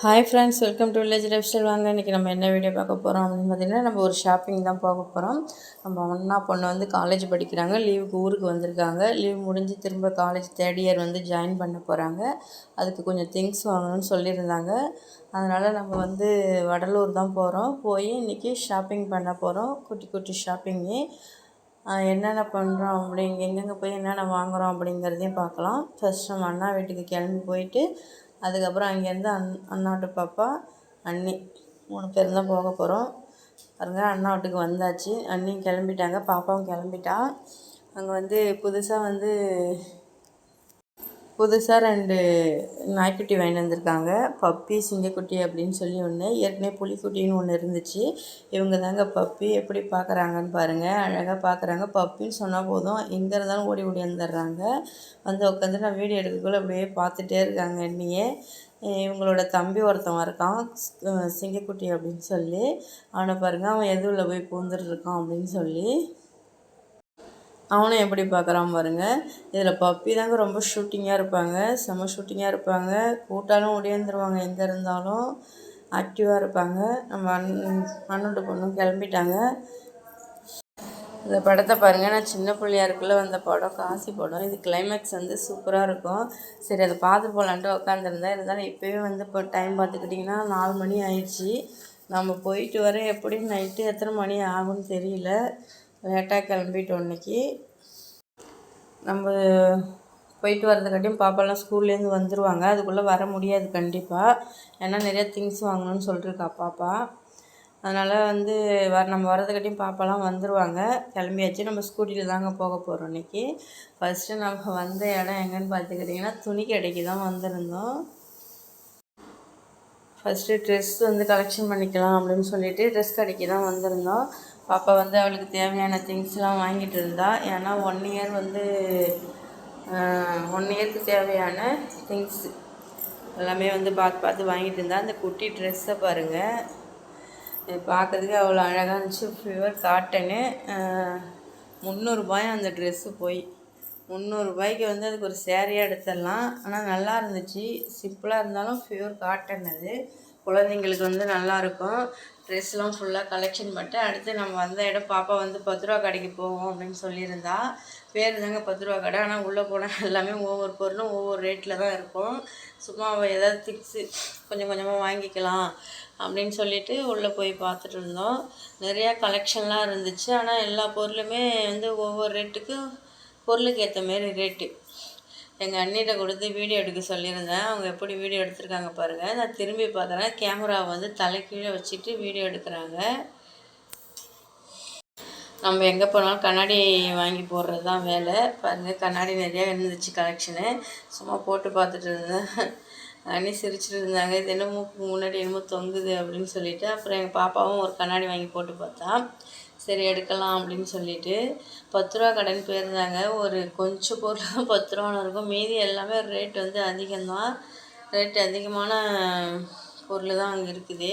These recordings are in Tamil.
Hi friends, welcome to village life style. வாங்க இன்றைக்கி நம்ம என்ன வீடியோ பார்க்க போகிறோம் அப்படின்னு பார்த்தீங்கன்னா, நம்ம ஒரு ஷாப்பிங் தான் போக போகிறோம். நம்ம அண்ணா பொண்ணு வந்து காலேஜ் படிக்கிறாங்க. லீவுக்கு ஊருக்கு வந்திருக்காங்க. லீவ் முடிஞ்சு திரும்ப காலேஜ் தேர்ட் இயர் வந்து ஜாயின் பண்ண போகிறாங்க. அதுக்கு கொஞ்சம் திங்ஸ் வாங்கணும்னு சொல்லியிருந்தாங்க. அதனால் நம்ம வந்து வடலூர் தான் போகிறோம். போய் இன்றைக்கி ஷாப்பிங் பண்ண போகிறோம். குட்டி குட்டி ஷாப்பிங்கு என்னென்ன பண்ணுறோம் எங்கெங்கே போய் என்னென்ன வாங்குகிறோம் அப்படிங்கிறதையும் பார்க்கலாம். ஃபஸ்ட் நம்ம அண்ணா வீட்டுக்கு கிளம்பி போயிட்டு அதுக்கப்புறம் அங்கேருந்து அண்ணாவோட பாப்பா அண்ணி 3 பேர் தான் போக போகிறோம். பாருங்க, அண்ணா வீட்டுக்கு வந்தாச்சு. அண்ணியும் கிளம்பிட்டாங்க, பாப்பாவும் கிளம்பிட்டா. அங்கே வந்து புதுசாக 2 நாய்க்குட்டி வாங்கிட்டு வந்திருக்காங்க. பப்பி, சிங்கக்குட்டி அப்படின்னு சொல்லி ஒன்று. ஏற்கனவே புலிக்குட்டின்னு ஒன்று இருந்துச்சு. இவங்க தாங்க பப்பி. எப்படி பார்க்குறாங்கன்னு பாருங்கள், அழகாக பார்க்குறாங்க. பப்பின்னு சொன்னால் போதும், எங்கே இருந்தாலும் ஓடி வந்துடுறாங்க. வந்து உட்காந்து நான் வீடியோ எடுக்கக்குள்ளே அப்படியே பார்த்துட்டே இருக்காங்க என்னையே. இவங்களோட தம்பி ஒருத்தவன் இருக்கான், சிங்கக்குட்டி அப்படின்னு சொல்லி. அவனை பாருங்கள், அவன் எதுவில் போய் பூந்துட்டுருக்கான் அப்படின்னு சொல்லி. அவனும் எப்படி பார்க்குறான் பாருங்கள். இதில் பப்பி தாங்க ரொம்ப ஷூட்டிங்காக இருப்பாங்க, செம்ம ஷூட்டிங்காக இருப்பாங்க. கூட்டாலும் ஓடியாந்துருவாங்க, எங்கே இருந்தாலும் ஆக்டிவாக இருப்பாங்க. நம்ம அண்ணோட பொண்ணும் கிளம்பிட்டாங்க. இந்த படத்தை பாருங்கள், நான் சின்ன பிள்ளையா இருக்குள்ள வந்த படம், காசி படம். இது கிளைமேக்ஸ் வந்து சூப்பராக இருக்கும். சரி, அதை பார்த்து போகலான்ட்டு உட்காந்துருந்தேன். இருந்தாலும் இப்போவே வந்து இப்போ டைம் பார்த்துக்கிட்டிங்கன்னா 4 மணி ஆயிடுச்சு. நம்ம போயிட்டு வர எப்படி நைட்டு எத்தனை மணி ஆகும்னு தெரியல. லேட்டாக கிளம்பிட்டோம் இன்றைக்கி. நம்ம போயிட்டு வரதுக்காட்டியும் பாப்பாலாம் ஸ்கூல்லேருந்து வந்துடுவாங்க. அதுக்குள்ளே வர முடியாது கண்டிப்பாக, ஏன்னா நிறையா திங்ஸ் வாங்கணும்னு சொல்லிட்டுருக்கா பாப்பா. அதனால் வந்து நம்ம வரதுக்காட்டியும் பாப்பாலாம் வந்துடுவாங்க. கிளம்பியாச்சு. நம்ம ஸ்கூட்டியில் தாங்க போக போகிறோம் இன்றைக்கி. ஃபஸ்ட்டு நம்ம வந்த இடம் எங்கேன்னு பார்த்துக்கிட்டிங்கன்னா, துணி கடைக்கு தான் வந்திருந்தோம். ஃபஸ்ட்டு ட்ரெஸ் வந்து கலெக்ஷன் பண்ணிக்கலாம் அப்படின்னு சொல்லிட்டு ட்ரெஸ் கடைக்கு தான் வந்திருந்தோம். பாப்பா வந்து அவளுக்கு தேவையான திங்ஸ்லாம் வாங்கிட்டு இருந்தா. ஏன்னா 1 இயர் வந்து 1 இயருக்கு தேவையான திங்ஸ் எல்லாமே வந்து பார்த்து வாங்கிட்டு இருந்தா. அந்த குட்டி ட்ரெஸ்ஸை பாருங்கள், பார்க்கறதுக்கு அவ்வளோ அழகாக இருந்துச்சு. Pure cotton. 300 ரூபாய் அந்த ட்ரெஸ்ஸு. போய் 300 ரூபாய்க்கு வந்து அதுக்கு ஒரு சேரீயாக எடுத்துடலாம். ஆனால் நல்லா இருந்துச்சு. சிம்பிளாக இருந்தாலும் பியூர் காட்டன். அது குழந்தைங்களுக்கு வந்து நல்லாயிருக்கும். ட்ரெஸ்லாம் ஃபுல்லாக கலெக்ஷன் பண்ணிட்டு அடுத்து நம்ம வந்த இடம், பாப்பா வந்து 10 ரூபா கடைக்கு போவோம் அப்படின்னு சொல்லியிருந்தா. பேர் தாங்க 10 ரூபா கடை, ஆனால் உள்ளே போனால் எல்லாமே ஒவ்வொரு பொருளும் ஒவ்வொரு ரேட்டில் தான் இருக்கும். சும்மா ஏதாவது திங்ஸு கொஞ்சம் கொஞ்சமாக வாங்கிக்கலாம் அப்படின்னு சொல்லிட்டு உள்ளே போய் பார்த்துட்டு இருந்தோம். நிறையா கலெக்ஷன்லாம் இருந்துச்சு. ஆனால் எல்லா பொருளுமே வந்து ஒவ்வொரு ரேட்டுக்கும் பொருளுக்கு ஏற்ற மாரி ரேட்டு. எங்கள் அண்ணிகிட்ட கொடுத்து வீடியோ எடுக்க சொல்லியிருந்தேன். அவங்க எப்படி வீடியோ எடுத்திருக்காங்க பாருங்கள். நான் திரும்பி பார்க்குறேன், கேமராவை வந்து தலைக்கீழே வச்சுட்டு வீடியோ எடுக்கிறாங்க. நம்ம எங்கே போனாலும் கண்ணாடி வாங்கி போடுறது தான் வேலை. பாருங்கள், கண்ணாடி நிறையா இருந்துச்சு கலெக்ஷனு. சும்மா போட்டு பார்த்துட்டு இருந்தேன். அண்ணி சிரிச்சுட்டு இருந்தாங்க, இது என்ன மூக்கு முன்னாடி என்னமோ தொங்குது அப்படின்னு சொல்லிட்டு. அப்புறம் எங்கள் பாப்பாவும் ஒரு கண்ணாடி வாங்கி போட்டு பார்த்தா. சரி, எடுக்கலாம் அப்படின்னு சொல்லிட்டு 10 ரூபா கடைன்னு போயிருந்தாங்க. ஒரு கொஞ்சம் பொருள் தான் 10 ரூபான்னு இருக்கும். மீதி எல்லாமே ரேட் வந்து அதிகம்தான். ரேட்டு அதிகமான பொருள் தான் அங்கே இருக்குது.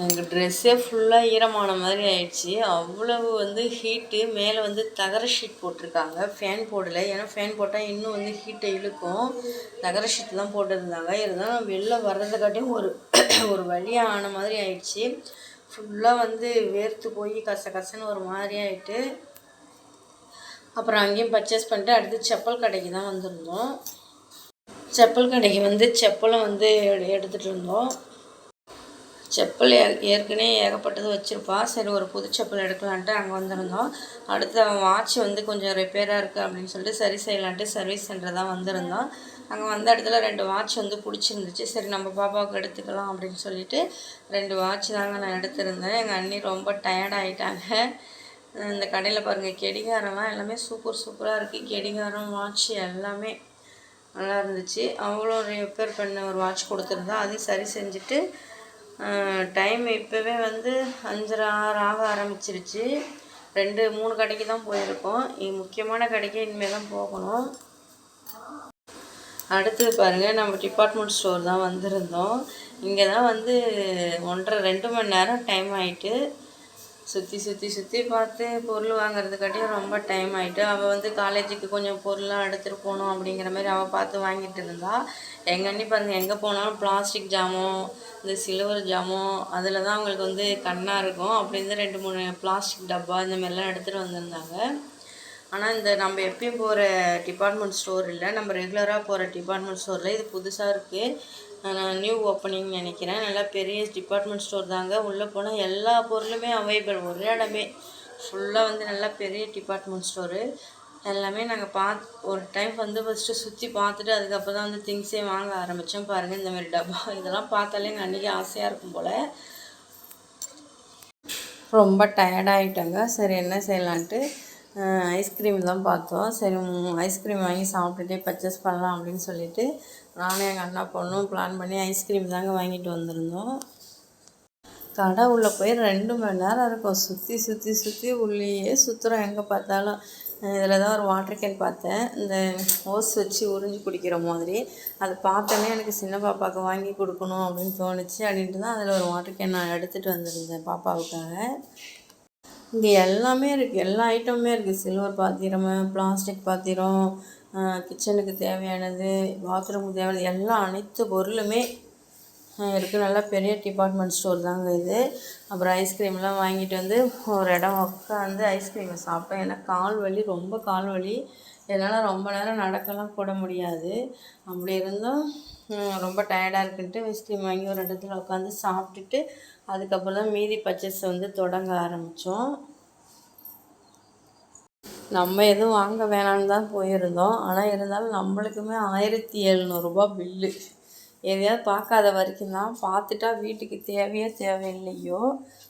எனக்கு ட்ரெஸ்ஸே ஃபுல்லாக ஈரமான மாதிரி ஆயிடுச்சு. அவ்வளவு வந்து ஹீட்டு. மேலே வந்து தகர ஷீட் போட்டிருக்காங்க, ஃபேன் போடலை. ஏன்னா ஃபேன் போட்டால் இன்னும் வந்து ஹீட்டை இழுக்கும். தகர ஷீட் தான் போட்டிருந்தாங்க. இருந்தாலும் வெளில வர்றதுக்காட்டியும் ஒரு வழியாக ஆன மாதிரி ஆயிடுச்சு. ஃபுல்லாக வந்து வேர்த்து போய் கசன்னு ஒரு மாதிரி ஆகிட்டு. அப்புறம் அங்கேயும் பர்ச்சேஸ் பண்ணிட்டு அடுத்து செப்பல் கடைக்கு தான் வந்திருந்தோம். செப்பல் கடைக்கு வந்து செப்பலும் வந்து எடுத்துகிட்டு இருந்தோம். செப்பல் ஏற்கனவே ஏகப்பட்டது வச்சுருப்பா. சரி, ஒரு புது செப்பல் எடுக்கலான்ட்டு அங்கே வந்திருந்தோம். அடுத்து அவன் வாட்ச் வந்து கொஞ்சம் ரிப்பேராக இருக்குது அப்படின்னு சொல்லிட்டு சரி செய்யலான்ட்டு சர்வீஸ் சென்டர் தான் வந்திருந்தோம். அங்கே வந்த இடத்துல 2 வாட்ச் வந்து பிடிச்சிருந்துச்சு. சரி, நம்ம பாப்பாவுக்கு எடுத்துக்கலாம் அப்படின்னு சொல்லிட்டு 2 வாட்ச் தாங்க நான் எடுத்திருந்தேன். எங்கள் அண்ணி ரொம்ப டயர்டாகிட்டாங்க. இந்த கடையில் பாருங்கள், கெடிகாரம்லாம் எல்லாமே சூப்பராக இருக்குது. கெடிகாரம், வாட்ச் எல்லாமே நல்லா இருந்துச்சு. அவ்வளோ ரிப்பேர் பண்ண ஒரு வாட்ச் கொடுத்துருந்தா. அதையும் சரி செஞ்சுட்டு டைம் இப்போவே வந்து 5:30 ஆக ஆரம்பிச்சிருச்சு. 2-3 கடைக்கு தான் போயிருக்கோம். முக்கியமான கடைக்கு இனிமேல் தான் போகணும். அடுத்தது பாருங்கள், நம்ம டிபார்ட்மெண்ட் ஸ்டோர் தான் வந்திருந்தோம். இங்கே தான் வந்து 1.5-2 மணி நேரம் டைம் ஆகிட்டு. சுற்றி பார்த்து பொருள் வாங்குறதுக்காட்டியும் ரொம்ப டைம் ஆகிட்டு. அவள் வந்து காலேஜுக்கு கொஞ்சம் பொருள்லாம் எடுத்துகிட்டு போகணும் அப்படிங்கிற மாதிரி அவள் பார்த்து வாங்கிட்டு இருந்தா. எங்கள் அண்ணி பாருங்கள் எங்கே போனாலும் பிளாஸ்டிக் ஜாமான் இந்த சில்வர் ஜாமான் அதில் தான் அவங்களுக்கு வந்து கண்ணாக இருக்கும். அப்படி இருந்து 2-3 பிளாஸ்டிக் டப்பா இந்த மாதிரிலாம் எடுத்துகிட்டு வந்திருந்தாங்க. ஆனால் இந்த நம்ம எப்பயும் போகிற டிபார்ட்மெண்ட் ஸ்டோர் இல்லை, நம்ம ரெகுலராக போகிற டிபார்ட்மெண்ட் ஸ்டோரில் இது புதுசாக இருக்குது. நான் நியூ ஓப்பனிங் நினைக்கிறேன். நல்லா பெரிய டிபார்ட்மெண்ட் ஸ்டோர் தாங்க. உள்ளே போனால் எல்லா பொருளுமே அவைலபிள். ஒரே இடமே ஃபுல்லாக வந்து நல்லா பெரிய டிபார்ட்மெண்ட் ஸ்டோரு. எல்லாமே நாங்கள் ஒரு டைம் வந்து ஃபஸ்ட்டு சுற்றி பார்த்துட்டு அதுக்கப்புறம் தான் வந்து திங்ஸே வாங்க ஆரம்பித்தோம். பாருங்கள் இந்த மாதிரி டப்பா இதெல்லாம் பார்த்தாலே எங்கள் அன்றைக்கி ஆசையாக இருக்கும் போல். ரொம்ப டயர்டாகிட்டாங்க. சரி என்ன செய்யலான்ட்டு ஐஸ்கிரீம் தான் பார்த்தோம். சரி ஐஸ்கிரீம் வாங்கி சாப்பிட்டுட்டே பர்ச்சேஸ் பண்ணலாம் அப்படின்னு சொல்லிட்டு நானும் எங்கள் அண்ணா பொண்ணும் பிளான் பண்ணி ஐஸ்கிரீம் தாங்க வாங்கிட்டு வந்திருந்தோம். கடை உள்ளே போய் 2 மணி நேரம் இருக்கும். சுற்றி சுற்றி சுற்றி உள்ளேயே சுற்றுறோம் எங்கே பார்த்தாலும். இதில் தான் ஒரு வாட்டர் கேன் பார்த்தேன், இந்த ஓஸ் வச்சு உறிஞ்சி குடிக்கிற மாதிரி. அது பார்த்தோன்னே எனக்கு சின்ன பாப்பாவுக்கு வாங்கி கொடுக்கணும் அப்படின்னு தோணுச்சு. அப்படின்ட்டு தான் அதில் ஒரு வாட்டர் கேன் நான் எடுத்துகிட்டு வந்திருந்தேன் பாப்பாவுக்காக. இங்கே எல்லாமே இருக்குது, எல்லா ஐட்டமுமே இருக்குது. சில்வர் பாத்திரம், பிளாஸ்டிக் பாத்திரம், கிச்சனுக்கு தேவையானது, பாத்ரூமுக்கு தேவையானது எல்லா அனைத்து பொருளுமே இருக்குது. நல்லா பெரிய டிபார்ட்மெண்ட் ஸ்டோர் தாங்க இது. அப்புறம் ஐஸ்கிரீம்லாம் வாங்கிட்டு வந்து ஒரு இடம் உட்காந்து ஐஸ்கிரீமை சாப்பிட்டோம். ஏன்னா கால் வலி, ரொம்ப கால் வலி. என்னால் ரொம்ப நேரம் நடக்கலாம் கூட முடியாது. அப்படி இருந்தும் ரொம்ப டயர்டாக இருக்குன்ட்டு ஐஸ்கிரீம் வாங்கி ஒரு இடத்துல உட்காந்து சாப்பிட்டுட்டு அதுக்கப்புறம் தான் மீதி பர்ச்சேஸ் வந்து தொடங்க ஆரம்பித்தோம். நம்ம எதுவும் வாங்க வேணான்னு தான் போயிருந்தோம். ஆனால் இருந்தாலும் நம்மளுக்குமே 1700 பில்லு. எதையாவது பார்க்காத வரைக்கும் தான், பார்த்துட்டா வீட்டுக்கு தேவையில்லையோ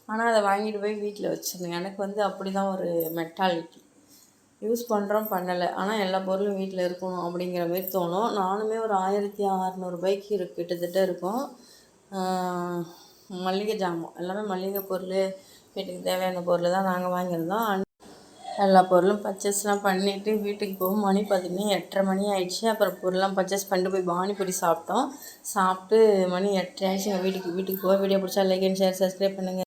ஆனால் அதை வாங்கிட்டு போய் வீட்டில் வச்சிடணும். எனக்கு வந்து அப்படி தான் ஒரு மென்டாலிட்டி. யூஸ் பண்ணுறோம் பண்ணலை, ஆனால் எல்லா பொருளும் வீட்டில் இருக்கணும் அப்படிங்கிற மாதிரி தோணும். நானுமே ஒரு 1600 கிட்டத்தட்ட இருக்கும். மளிகை ஜாமான் எல்லாமே மளிகை பொருள், வீட்டுக்கு தேவையான பொருள் தான் நாங்கள் வாங்கியிருந்தோம். எல்லா பொருளும் பர்ச்சேஸ்லாம் பண்ணிவிட்டு வீட்டுக்கு போக மணி பார்த்திங்கன்னா 8:30 மணி ஆயிடுச்சு. அப்புறம் பொருள்லாம் பர்ச்சேஸ் பண்ணிட்டு போய் பானிபூரி சாப்பிட்டோம். சாப்பிட்டு மணி 8:30 ஆயிடுச்சு. வீட்டுக்கு போக. வீடியோ பிடிச்சா லைக் அண்ட் ஷேர், சப்ஸ்கிரைப் பண்ணுங்கள்.